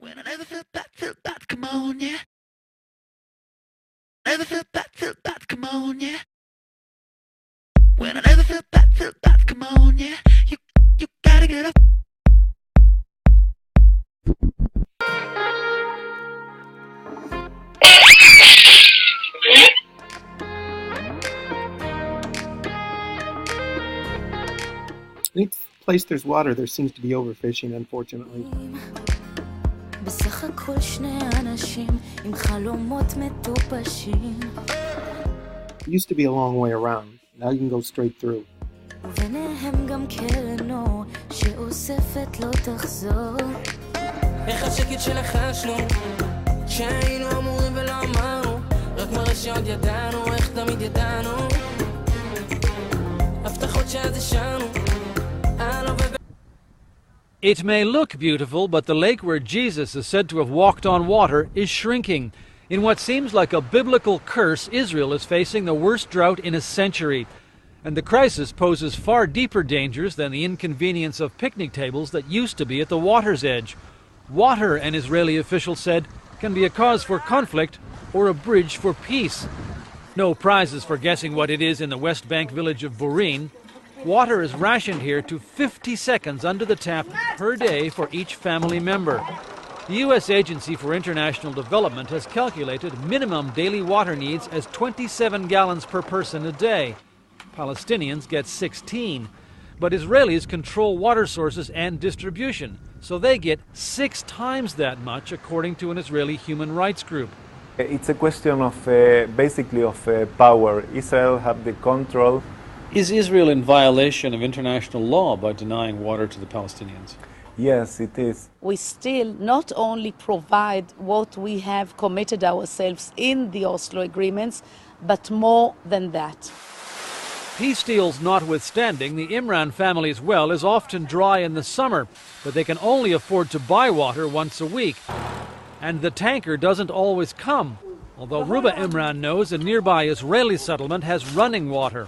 When I never felt that, come on, yeah. Never felt that, come on, yeah. When I never felt that, come on, yeah. You gotta get up. Any place there's water, there seems to be overfishing, unfortunately. בסך הכל שני אנשים עם חלומות מטופשים. It used to be a long way around. Now you can go straight through. וביניהם גם קרנו שאוספת לא תחזור. איך השקט שלחשנו שהיינו אמורים ולא אמרנו רק מראה שעוד ידענו איך תמיד ידענו הבטחות שאז השארנו It may look beautiful, but the lake where Jesus is said to have walked on water is shrinking. In what seems like a biblical curse, Israel is facing the worst drought in a century. And the crisis poses far deeper dangers than the inconvenience of picnic tables that used to be at the water's edge. Water, an Israeli official said, can be a cause for conflict or a bridge for peace. No prizes for guessing what it is in the West Bank village of Burin. Water is rationed here to 50 seconds under the tap per day for each family member. The U.S. Agency for International Development has calculated minimum daily water needs as 27 gallons per person a day. Palestinians get 16. But Israelis control water sources and distribution, so they get 6 times that much, according to an Israeli human rights group. It's a question of basically of power. Israel have the control. Is Israel in violation of international law by denying water to the Palestinians? Yes, it is. We still not only provide what we have committed ourselves in the Oslo agreements, but more than that. Peace deals notwithstanding, the Imran family's well is often dry in the summer, but they can only afford to buy water once a week. And the tanker doesn't always come, although Ruba Imran knows a nearby Israeli settlement has running water.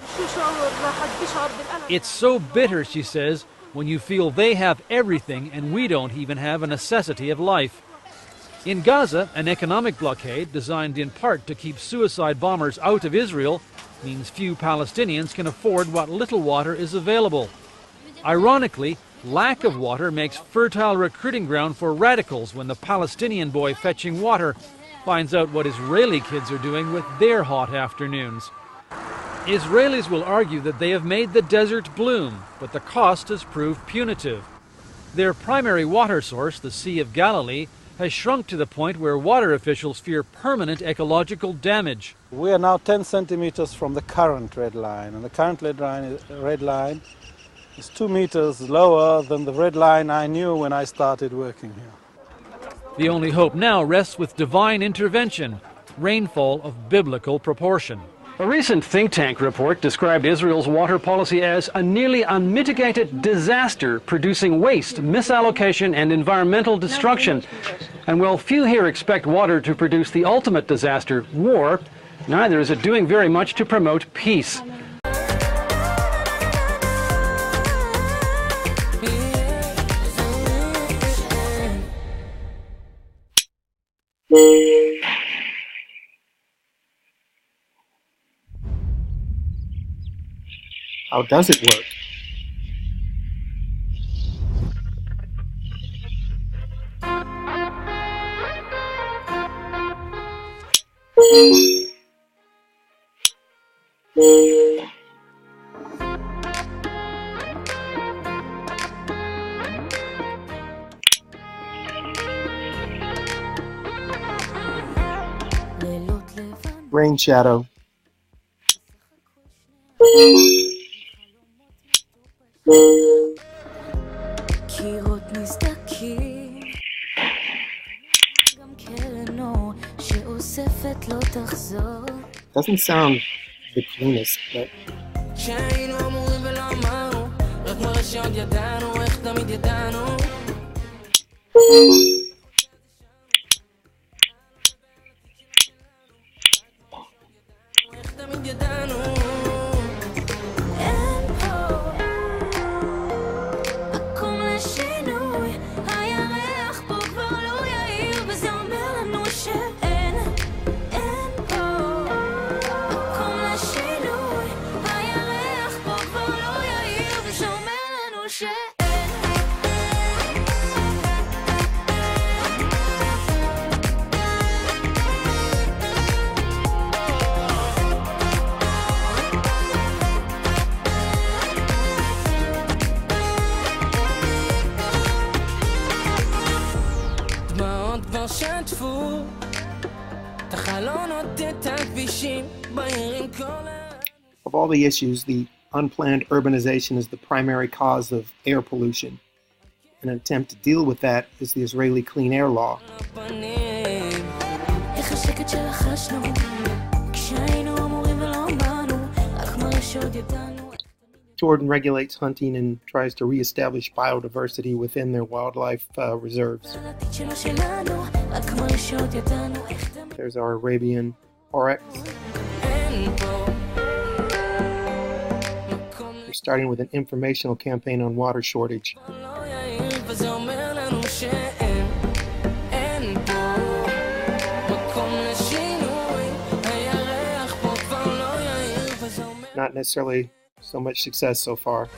It's so bitter, she says, when you feel they have everything and we don't even have a necessity of life. In Gaza, an economic blockade designed in part to keep suicide bombers out of Israel means few Palestinians can afford what little water is available. Ironically, lack of water makes fertile recruiting ground for radicals when the Palestinian boy fetching water finds out what Israeli kids are doing with their hot afternoons. Israelis will argue that they have made the desert bloom, but the cost has proved punitive. Their primary water source, the Sea of Galilee, has shrunk to the point where water officials fear permanent ecological damage. We are now 10 centimeters from the current red line, and the current red line is 2 meters lower than the red line I knew when I started working here. The only hope now rests with divine intervention, rainfall of biblical proportion. A recent think tank report described Israel's water policy as a nearly unmitigated disaster, producing waste, misallocation, and environmental destruction. And while few here expect water to produce the ultimate disaster, war, neither is it doing very much to promote peace. How does it work? Rain shadow. קירות נסדקים גם קרנו שאוספת לא תחזור Doesn't sound the cleanest, but שהיינו אמורים ולא אמרנו רק מראה שעוד ידענו איך תמיד ידענו איך תמיד ידענו עקום לשינוי הירח פה כבר לא יהיה העיקר שטפו את החלונות, את הכבישים בעיר עם כל Of all the issues, the unplanned urbanization is the primary cause of air pollution. An attempt to deal with that is the Israeli Clean Air Law. הפנים. איך השקט שלחשנו כשהיינו אמורים ולא באנו רק מראה שעוד ידענו. Jordan regulates hunting and tries to reestablish biodiversity within their wildlife reserves. על העתיד שלו שלנו רק מראה שעוד ידענו איך תמיד. There's our Arabian oryx. אין פה We're starting with an informational campaign on water shortage. לא יאיר, וזה אומר לנו שאין פה מקום לשינוי. הירח פה כבר לא יאיר, וזה אומר Not necessarily so much success so far.